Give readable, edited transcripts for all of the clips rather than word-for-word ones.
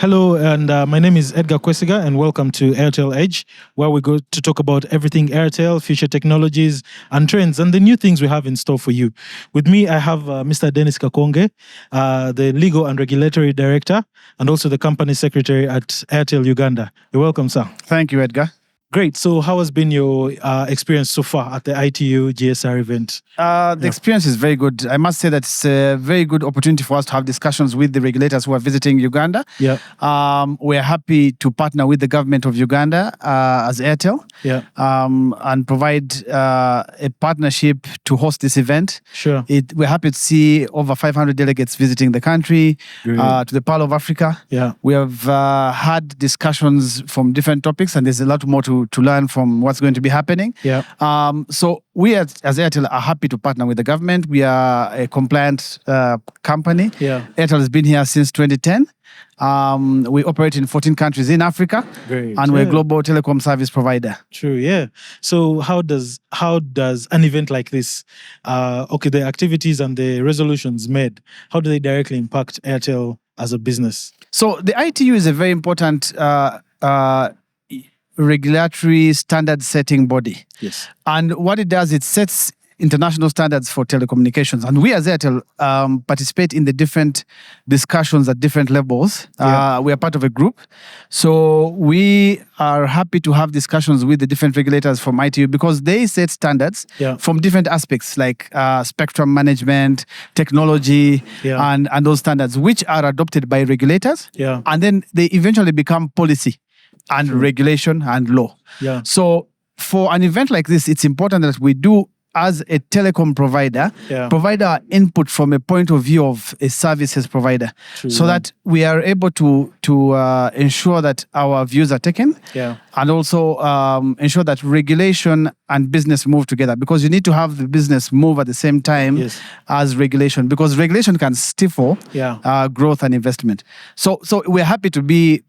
Hello, and my name is Edgar Kwesiga, and welcome to Airtel Edge, where we go to talk about everything Airtel, future technologies and trends, and the new things we have in store for you. With me, I have Mr. Dennis Kakonge, the Legal and Regulatory Director, and also the Company Secretary at Airtel Uganda. You're welcome, sir. Thank you, Edgar. Great. So how has been your experience so far at the ITUGSR event? The experience is very good. I must say that it's a very good opportunity for us to have discussions with the regulators who are visiting Uganda. Yeah. We're happy to partner with the government of Uganda as Airtel. Yeah. And provide a partnership to host this event. Sure. We're happy to see over 500 delegates visiting the country, to the Pearl of Africa. Yeah. We have had discussions from different topics, and there's a lot more to learn from what's going to be happening. Yeah. So we as Airtel are happy to partner with the government. We are a compliant company. Yeah. Airtel has been here since 2010. We operate in 14 countries in Africa. Great. And we're a global telecom service provider. True, yeah. So how does an event like this, the activities and the resolutions made, how do they directly impact Airtel as a business? So the ITU is a very important regulatory standard setting body. Yes. And what it does, it sets international standards for telecommunications. And we as Airtel participate in the different discussions at different levels. We are part of a group. So we are happy to have discussions with the different regulators from ITU because they set standards from different aspects like spectrum management, technology, and those standards, which are adopted by regulators. Yeah. And then they eventually become policy and regulation and law. Yeah. So for an event like this, it's important that we do, as a telecom provider, provide our input from a point of view of a services provider. True. So that we are able to ensure that our views are taken, and also ensure that regulation and business move together, because you need to have the business move at the same time as regulation, because regulation can stifle growth and investment. So we're happy to be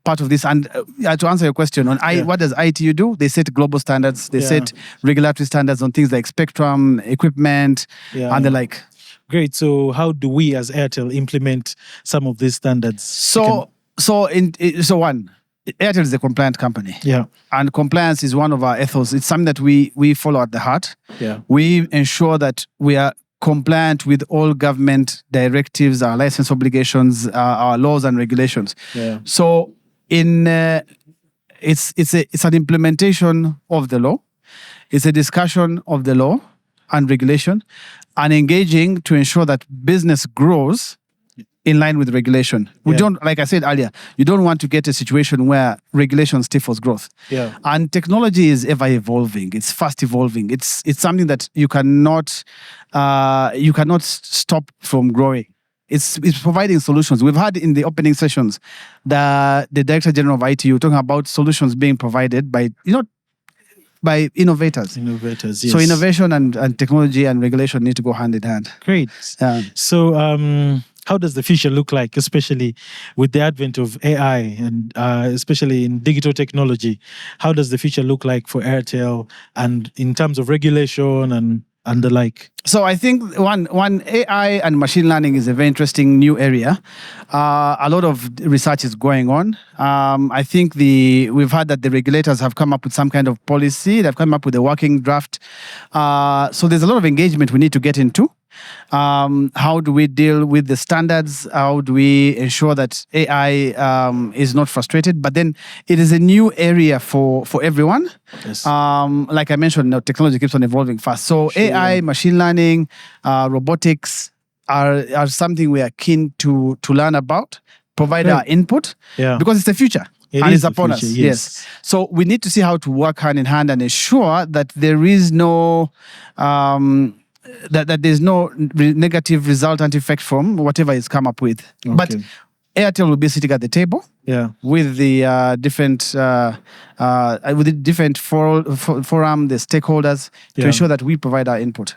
part of this. And to answer your question on what does ITU do? They set global standards. They set regulatory standards on things like spectrum, equipment, and the like. Great. So how do we as Airtel implement some of these standards? So one, Airtel is a compliant company. Yeah. And compliance is one of our ethos. It's something that we follow at the heart. Yeah. We ensure that we are compliant with all government directives, our license obligations, our laws and regulations. Yeah. So it's an implementation of the law. It's a discussion of the law and regulation, and engaging to ensure that business grows in line with regulation. We don't, like I said earlier, you don't want to get a situation where regulation stifles growth. Yeah. And technology is ever evolving. It's fast evolving. It's something that you cannot stop from growing. It's providing solutions. We've had in the opening sessions the Director General of ITU talking about solutions being provided by innovators. Innovators, yes. So innovation and technology and regulation need to go hand in hand. Great. So how does the future look like, especially with the advent of AI and especially in digital technology? How does the future look like for Airtel and in terms of regulation and the like? So I think one AI and machine learning is a very interesting new area. A lot of research is going on. I think we've heard that the regulators have come up with some kind of policy. They've come up with a working draft. So there's a lot of engagement we need to get into. How do we deal with the standards? How do we ensure that AI is not frustrated? But then it is a new area for everyone. Yes. Like I mentioned, technology keeps on evolving fast. So AI, machine learning, robotics are something we are keen to learn about, provide our input, because it's the future. It's upon us. Yes. So we need to see how to work hand in hand and ensure that there is no that there's no negative resultant effect from whatever is come up with. Okay. But Airtel will be sitting at the table with the different forum, the stakeholders, to ensure that we provide our input.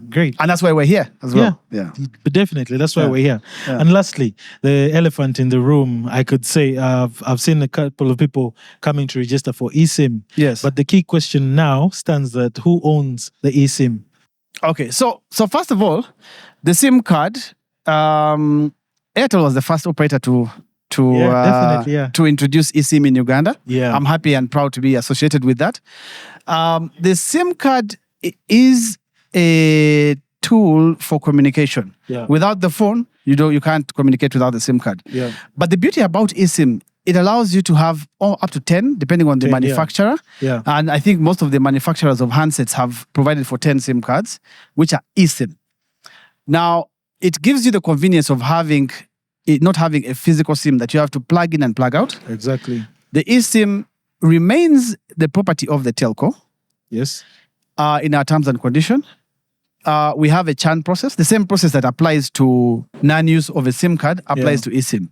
Great. And that's why we're here as well. Yeah. But definitely, that's why we're here. Yeah. And lastly, the elephant in the room, I could say, I've seen a couple of people coming to register for eSIM. Yes. But the key question now stands that who owns the eSIM? Okay, so first of all, the SIM card, Airtel was the first operator to to introduce eSIM in Uganda. Yeah. I'm happy and proud to be associated with that. The SIM card is a tool for communication. Yeah. Without the phone, you can't communicate without the SIM card. Yeah. But the beauty about eSIM, it allows you to have up to 10, depending on the manufacturer. Yeah. And I think most of the manufacturers of handsets have provided for 10 SIM cards, which are eSIM. Now, it gives you the convenience of not having a physical SIM that you have to plug in and plug out. Exactly. The eSIM remains the property of the telco. Yes. In our terms and condition. We have a CHAN process. The same process that applies to non-use of a SIM card applies to eSIM.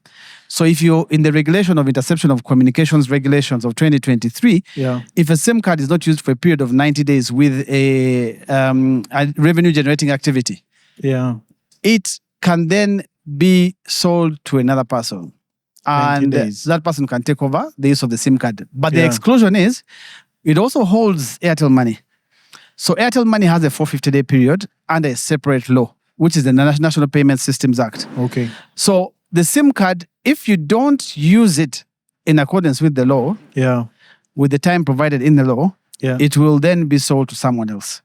So if you're in the regulation of interception of communications regulations of 2023, if a SIM card is not used for a period of 90 days with a revenue generating activity, it can then be sold to another person. And that person can take over the use of the SIM card. But the exclusion is, it also holds Airtel money. So Airtel money has a 450-day period and a separate law, which is the National Payment Systems Act. Okay. So the SIM card, if you don't use it in accordance with the law, with the time provided in the law, it will then be sold to someone else.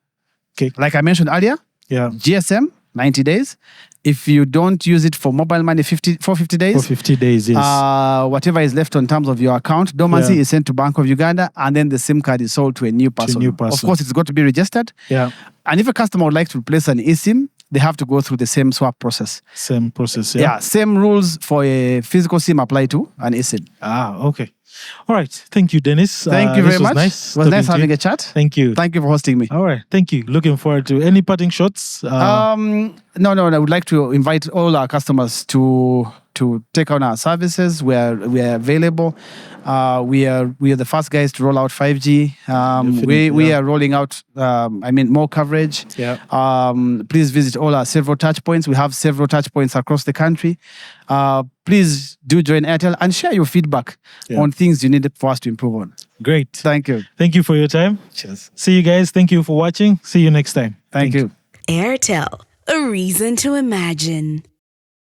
Okay. Like I mentioned earlier, GSM, 90 days. If you don't use it for mobile money, 450 days. 450 days, yes. Whatever is left in terms of your account, dormancy is sent to Bank of Uganda, and then the SIM card is sold to a new person. Of course, it's got to be registered. Yeah. And if a customer would like to replace an eSIM, they have to go through the same swap process. Same process, yeah. Same rules for a physical SIM apply to an eSIM. Okay. All right. Thank you, Dennis. Thank you very much. Nice. It was nice having a chat. Thank you. Thank you for hosting me. All right. Thank you. Looking forward to any parting shots. No. I would like to invite all our customers to take on our services. We are available. We are the first guys to roll out 5G. We are rolling out more coverage. Please visit all our several touch points. We have several touch points across the country. Please do join Airtel and share your feedback on things you need for us to improve on. Great. Thank you. Thank you for your time. Cheers. See you guys. Thank you for watching. See you next time. Thank you. Airtel, a reason to imagine.